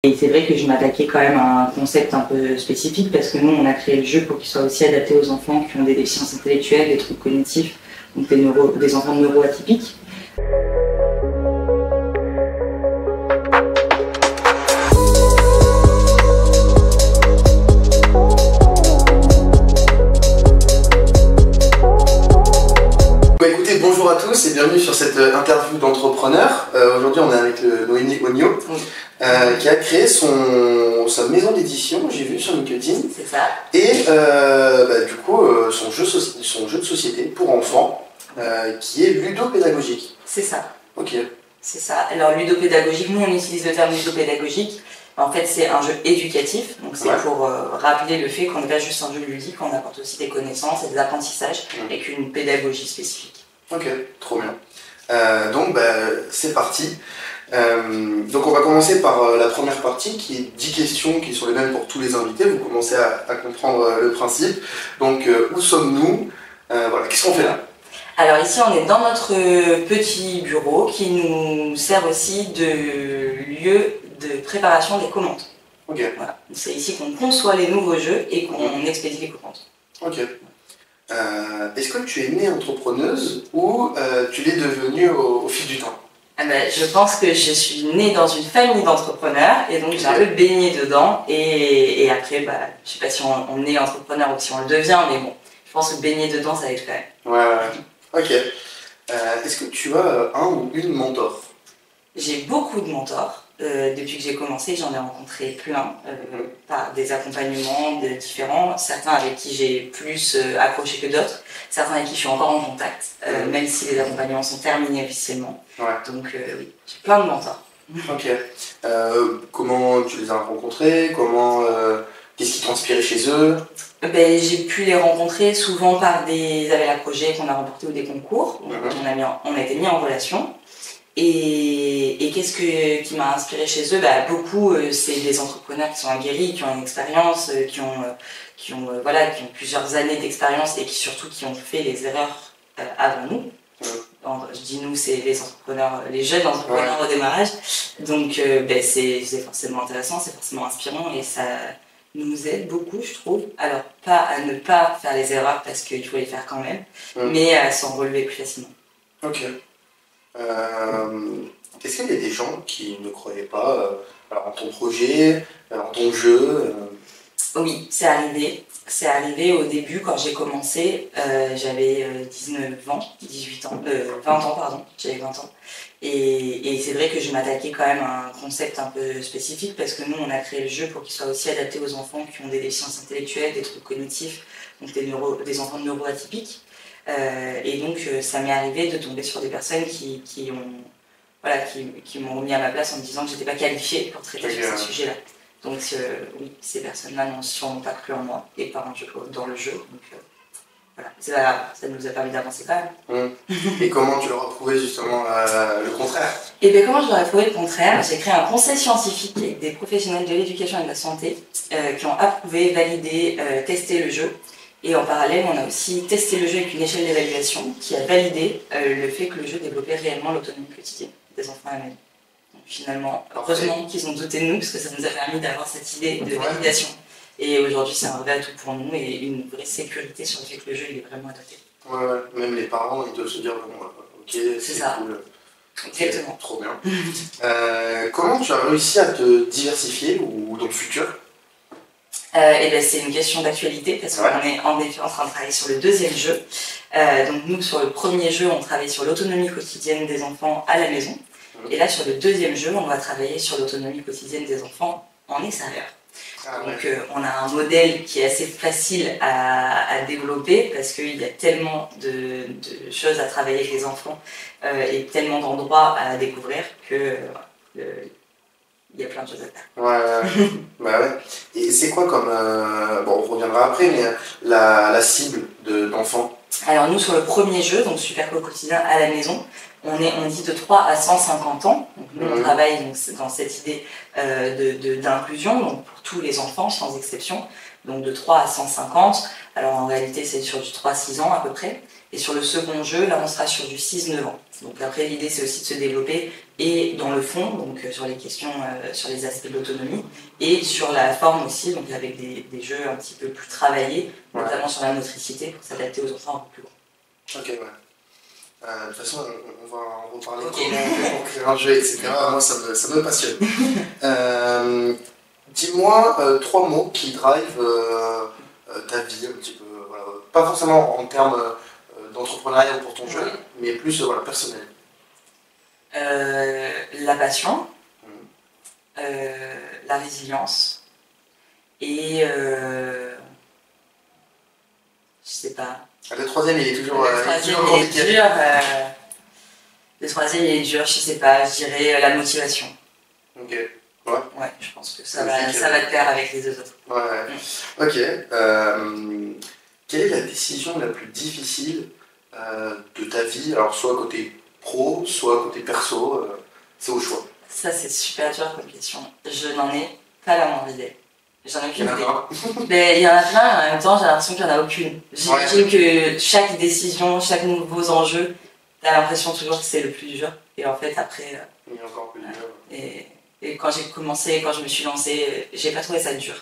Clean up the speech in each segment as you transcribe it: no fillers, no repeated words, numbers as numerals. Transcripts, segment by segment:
Et c'est vrai que je m'attaquais quand même à un concept un peu spécifique parce que nous, on a créé le jeu pour qu'il soit aussi adapté aux enfants qui ont des déficiences intellectuelles, des troubles cognitifs, donc des enfants neuroatypiques. Bonjour à tous et bienvenue sur cette interview d'entrepreneur. Aujourd'hui on est avec Noémie Ogno qui a créé sa maison d'édition, j'ai vu sur LinkedIn. C'est ça. Et du coup son jeu de société pour enfants qui est ludopédagogique. C'est ça. Ok. C'est ça. Alors ludopédagogique, nous on utilise le terme ludopédagogique. En fait c'est un jeu éducatif, donc c'est pour rappeler le fait qu'on n'est pas juste un jeu ludique, on apporte aussi des connaissances et des apprentissages avec une pédagogie spécifique. Ok, trop bien. Donc c'est parti. Donc on va commencer par la première partie qui est 10 questions qui sont les mêmes pour tous les invités. Vous commencez à comprendre le principe. Donc où sommes-nous? Voilà, qu'est-ce qu'on fait là? Alors ici on est dans notre petit bureau qui nous sert aussi de lieu de préparation des commandes. Ok. Voilà. C'est ici qu'on conçoit les nouveaux jeux et qu'on expédie les commandes. Ok. Est-ce que tu es née entrepreneuse ou tu l'es devenue au fil du temps? Je pense que je suis née dans une famille d'entrepreneurs et donc j'ai un peu baigné dedans et après, je sais pas si on est entrepreneur ou si on le devient, mais bon, je pense que baigner dedans ça aide quand même. Ouais. Ok. Est-ce que tu as un ou une mentor? J'ai beaucoup de mentors. Depuis que j'ai commencé, j'en ai rencontré plein, par des accompagnements différents, certains avec qui j'ai plus accroché que d'autres, certains avec qui je suis encore en contact, même si les accompagnements sont terminés officiellement. Ouais. Donc oui, j'ai plein de mentors. Ok. Comment tu les as rencontrés? Qu'est-ce qui t'a inspiré chez eux? J'ai pu les rencontrer souvent par des appels à projets qu'on a remportés ou des concours. On a été mis en relation. Et qu'est-ce qui m'a inspiré chez eux? Beaucoup, c'est des entrepreneurs qui sont aguerris, qui ont une expérience, qui ont plusieurs années d'expérience et qui surtout qui ont fait les erreurs avant nous. Je dis nous, c'est les entrepreneurs, les jeunes entrepreneurs au démarrage. Donc c'est forcément intéressant, c'est forcément inspirant et ça nous aide beaucoup, je trouve. Alors pas à ne pas faire les erreurs parce qu'il faut les faire quand même, mais à s'en relever plus facilement. Ok. Est-ce qu'il y a des gens qui ne croyaient pas en ton projet, en ton jeu? Oui, c'est arrivé. C'est arrivé au début quand j'ai commencé, j'avais 19 ans, 18 ans, 20 ans pardon, j'avais 20 ans. Et c'est vrai que je m'attaquais quand même à un concept un peu spécifique parce que nous on a créé le jeu pour qu'il soit aussi adapté aux enfants qui ont des déficiences intellectuelles, des troubles cognitifs, donc des enfants neuroatypiques. Et donc ça m'est arrivé de tomber sur des personnes qui m'ont remis à ma place en me disant que j'étais pas qualifiée pour traiter sur ce sujet-là. Donc oui, ces personnes-là n'ont sûrement pas cru en moi et pas dans le jeu. Donc voilà, c'est pas grave, ça nous a permis d'avancer quand même. Et comment tu leur as prouvé justement le contraire? Et bien comment je leur ai prouvé le contraire? J'ai créé un conseil scientifique avec des professionnels de l'éducation et de la santé qui ont approuvé, validé, testé le jeu. Et en parallèle, on a aussi testé le jeu avec une échelle d'évaluation qui a validé le fait que le jeu développait réellement l'autonomie quotidienne des enfants à la maison. Donc finalement, heureusement qu'ils ont douté de nous parce que ça nous a permis d'avoir cette idée de validation. Et aujourd'hui, c'est un vrai atout pour nous et une vraie sécurité sur le fait que le jeu il est vraiment adapté. Ouais, même les parents, ils doivent se dire, bon, ok, c'est cool. Exactement. Trop bien. Comment tu as réussi à te diversifier ou dans le futur? C'est une question d'actualité parce qu'on est en effet en train de travailler sur le deuxième jeu. Donc nous, sur le premier jeu, on travaille sur l'autonomie quotidienne des enfants à la maison. Et là, sur le deuxième jeu, on va travailler sur l'autonomie quotidienne des enfants en extérieur. Donc on a un modèle qui est assez facile à développer parce qu'il y a tellement de choses à travailler avec les enfants et tellement d'endroits à découvrir que il y a plein de choses à faire. Ouais. Et c'est quoi comme... on reviendra après, mais la cible d'enfants? Alors nous, sur le premier jeu, donc Super Co quotidien à la maison, on dit de 3 à 150 ans. Donc nous, on travaille dans cette idée d'inclusion, donc pour tous les enfants, sans exception. Donc de 3 à 150. Alors en réalité, c'est sur du 3-6 ans à peu près. Et sur le second jeu, là, on sera sur du 6-9 ans. Donc après, l'idée, c'est aussi de se développer et dans le fond, donc sur les questions, sur les aspects de l'autonomie, et sur la forme aussi, donc avec des jeux un petit peu plus travaillés, notamment sur la motricité, pour s'adapter aux enfants un peu plus grands. Ok, ouais. De toute façon, on va en reparler comment on fait pour créer un jeu, etc. Moi, ça me passionne. Dis-moi 3 mots qui drivent ta vie un petit peu. Voilà. Pas forcément en termes d'entrepreneuriat pour ton jeu, mais plus voilà, personnel. La passion, la résilience et je sais pas. Le troisième, il est toujours compliqué. Le troisième, il est dur, je sais pas, je dirais la motivation. Ok. Ouais. Ouais, je pense que ça va te plaire avec les deux autres. Ouais. Ok. Quelle est la décision la plus difficile de ta vie? Alors, soit côté pro, soit côté perso, c'est au choix. Ça, c'est super dur comme question. Je n'en ai pas la moindre idée. J'en ai aucune idée. Mais il y en a plein, et en même temps, j'ai l'impression qu'il n'y en a aucune. J'imagine que chaque décision, chaque nouveau enjeu, t'as l'impression toujours que c'est le plus dur. Et en fait, après. Il y a encore plus dur. Et quand j'ai commencé, quand je me suis lancée, j'ai pas trouvé ça dur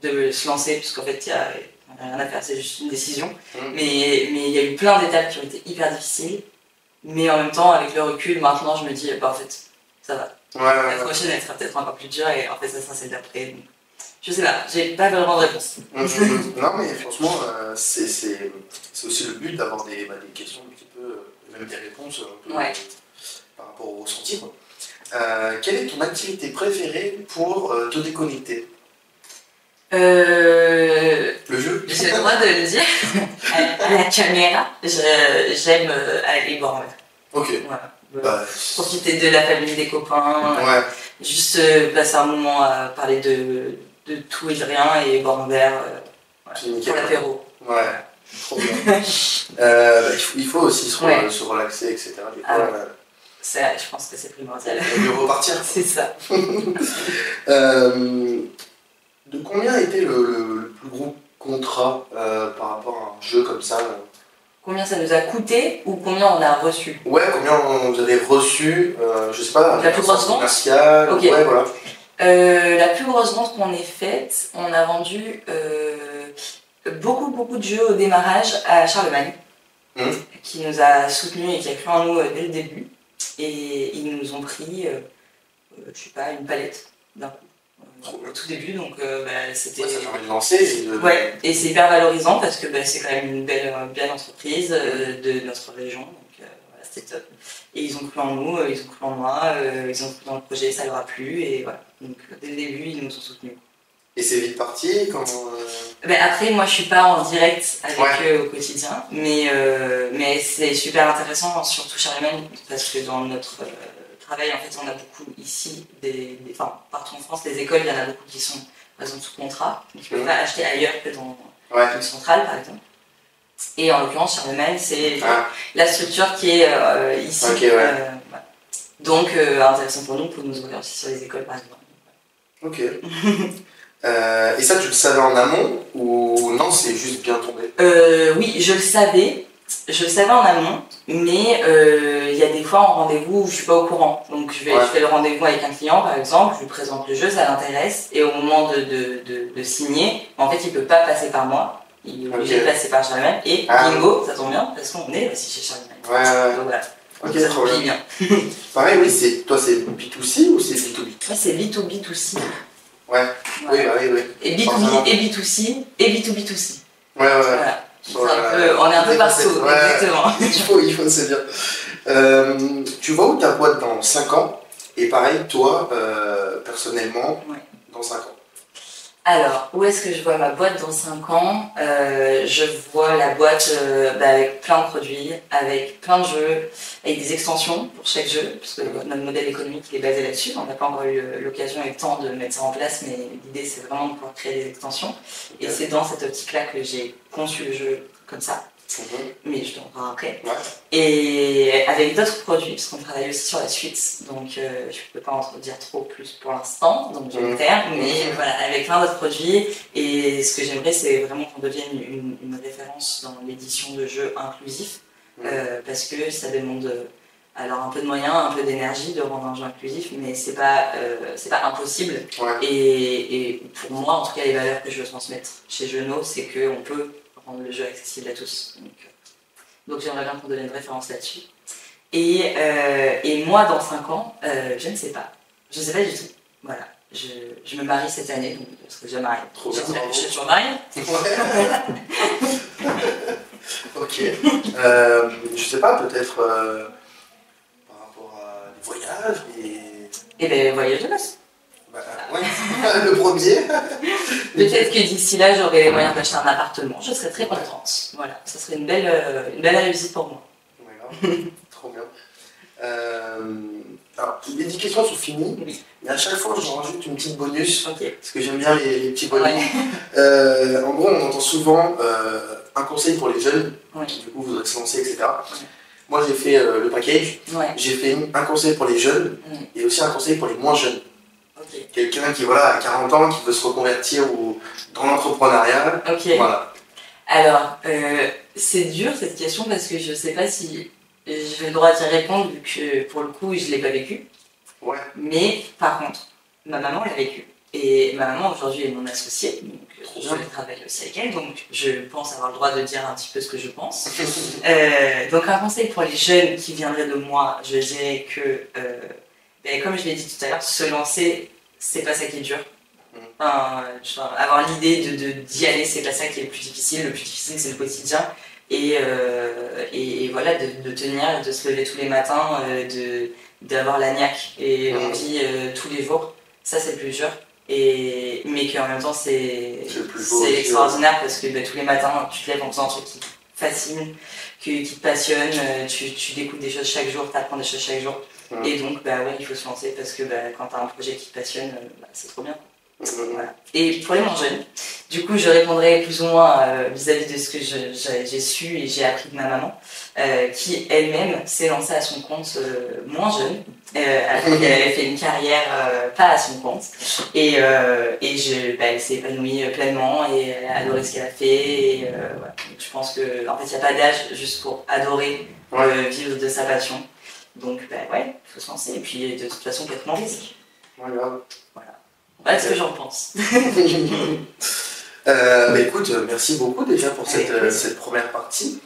de se lancer, parce qu'en fait, il n'y a rien à faire, c'est juste une décision. Mais il y a eu plein d'étapes qui ont été hyper difficiles. Mais en même temps, avec le recul, maintenant, je me dis, bah en fait, ça va. La prochaine, elle sera peut-être encore plus dure, et en fait, ça sera celle d'après. Donc, je sais pas, j'ai pas vraiment de réponse. Non, mais franchement, c'est aussi le but d'avoir des questions un petit peu, même des réponses un peu par rapport au ressenti. Quelle est ton activité préférée pour te déconnecter? Le jeu? J'ai le droit de le dire. À la caméra, j'aime aller boire un verre. Ok. Voilà. Profiter de la famille, des copains. Juste passer un moment à parler de tout et de rien et boire un verre pour l'apéro. Ouais. Trop bien. Il faut aussi se relaxer, etc. Du coup, je pense que c'est primordial. Et mieux repartir. C'est ça. De combien était le plus gros contrat par rapport à un jeu comme ça Combien ça nous a coûté ou combien on a reçu? Ouais, combien vous avez reçu, je sais pas, la plus grosse vente commerciale. Okay. Ouais, voilà. La plus grosse vente qu'on ait faite, on a vendu beaucoup de jeux au démarrage à Charlemagne, qui nous a soutenus et qui a cru en nous dès le début. Et ils nous ont pris, je sais pas, une palette d'un coup. Au tout début, donc c'était. Ça permet de lancer. Ouais, et c'est hyper valorisant parce que c'est quand même une belle entreprise de notre région, donc voilà, c'était top. Et ils ont cru en nous, ils ont cru en moi, ils ont cru dans le projet, ça leur a plu, et voilà. Donc dès le début, ils nous ont soutenus. Et c'est vite parti après, moi je suis pas en direct avec eux au quotidien, mais c'est super intéressant, surtout Charlemagne, parce que dans notre travail, en fait, on a beaucoup ici, partout en France, les écoles, il y en a beaucoup qui sont, par exemple, sous contrat, donc ils ne peuvent pas acheter ailleurs que dans une centrale, par exemple. Et en l'occurrence, Charlemagne, c'est la structure qui est ici. Donc, intéressant pour nous ouvrir aussi sur les écoles, par exemple. Ok. Et ça, tu le savais en amont ou non, c'est juste bien tombé? Oui, je le savais en amont, mais il y a des fois en rendez-vous où je suis pas au courant. Donc je fais le rendez-vous avec un client par exemple, je lui présente le jeu, ça l'intéresse, et au moment de signer, en fait il peut pas passer par moi, il est obligé de passer par Charlemagne, et bingo, ça tombe bien parce qu'on est aussi chez Charlemagne. Donc voilà. Ok, ça tombe bien. Pareil, oui, toi c'est B2C ou c'est B2B? Moi c'est B2B2C. Ouais. Oui. Et B2B et B2C et B2B2C. Voilà. On est un peu partout, exactement. il faut se dire. Tu vois où ta boîte dans 5 ans? Et pareil, toi, personnellement, dans 5 ans? Alors, où est-ce que je vois ma boîte dans 5 ans? Je vois la boîte avec plein de produits, avec plein de jeux, avec des extensions pour chaque jeu, parce que notre modèle économique il est basé là-dessus. On n'a pas encore eu l'occasion et le temps de mettre ça en place, mais l'idée c'est vraiment de pouvoir créer des extensions. Et c'est dans cette optique-là que j'ai conçu le jeu comme ça. Mais je t'en parlerai après. Et avec d'autres produits, parce qu'on travaille aussi sur la suite, donc je ne peux pas en dire trop plus pour l'instant, donc je vais me taire, mais voilà, avec plein d'autres produits. Et ce que j'aimerais, c'est vraiment qu'on devienne une référence dans l'édition de jeux inclusifs, parce que ça demande alors un peu de moyens, un peu d'énergie de rendre un jeu inclusif, mais c'est pas impossible. Ouais. Et pour moi, en tout cas, les valeurs que je veux transmettre chez Jeuno, c'est qu'on peut rendre le jeu accessible à tous. Donc j'aimerais bien qu'on devienne référence là-dessus. Et moi, dans 5 ans, je ne sais pas. Je ne sais pas du tout. Voilà. Je me marie cette année, donc je serai déjà mariée. J'espère que je suis toujours mariée. Ok. Je sais pas, peut-être par rapport à des voyages Et bien, voyage de noces. Bah, ouais, le premier. Peut-être que d'ici là, j'aurai les moyens d'acheter un appartement. Je serai très contente. Voilà, ça serait une belle réussite pour moi. Voilà. Trop bien. Alors, les 10 questions sont finies, oui. Mais à chaque fois, je rajoute une petite bonus, okay. Parce que j'aime bien les petits bonus. Ouais. En gros, on entend souvent un conseil pour les jeunes, ouais. Qui du coup voudraient se lancer, etc. Ouais. Moi, j'ai fait le package. Ouais. J'ai fait un conseil pour les jeunes et aussi un conseil pour les moins jeunes. Okay. Quelqu'un qui voilà, a 40 ans, qui veut se reconvertir dans l'entrepreneuriat. Okay. Voilà. Alors, c'est dur cette question parce que je ne sais pas si j'ai le droit d'y répondre vu que pour le coup, je ne l'ai pas vécu. Ouais. Mais par contre, ma maman l'a vécu. Et ma maman aujourd'hui est mon associée, donc je travaille aussi avec elle, donc je pense avoir le droit de dire un petit peu ce que je pense. Donc un conseil pour les jeunes qui viendraient de moi, je dirais que, comme je l'ai dit tout à l'heure, se lancer, c'est pas ça qui est dur. Enfin, avoir l'idée d'y aller, c'est pas ça qui est le plus difficile c'est le quotidien. Et voilà, de tenir, de se lever tous les matins, d'avoir la niaque et l'envie tous les jours, ça c'est le plus dur. Mais qu'en même temps c'est extraordinaire parce que tous les matins tu te lèves en faisant un truc qui te fascine, qui te passionne, tu découvres des choses chaque jour, tu apprends des choses chaque jour. Et donc ouais, il faut se lancer parce que quand tu as un projet qui te passionne, c'est trop bien. Voilà. Et pour les moins jeunes, du coup je répondrai plus ou moins vis-à-vis de ce que j'ai su et j'ai appris de ma maman, qui elle-même s'est lancée à son compte moins jeune. Elle avait fait une carrière pas à son compte et elle s'est épanouie pleinement et elle a adoré ce qu'elle a fait et voilà. Donc, je pense que en fait il n'y a pas d'âge juste pour adorer vivre de sa passion, donc ouais, il faut se lancer et puis de toute façon peut-être moins risque. Voilà. Voilà ce que j'en pense. Écoute, merci beaucoup déjà pour cette première partie.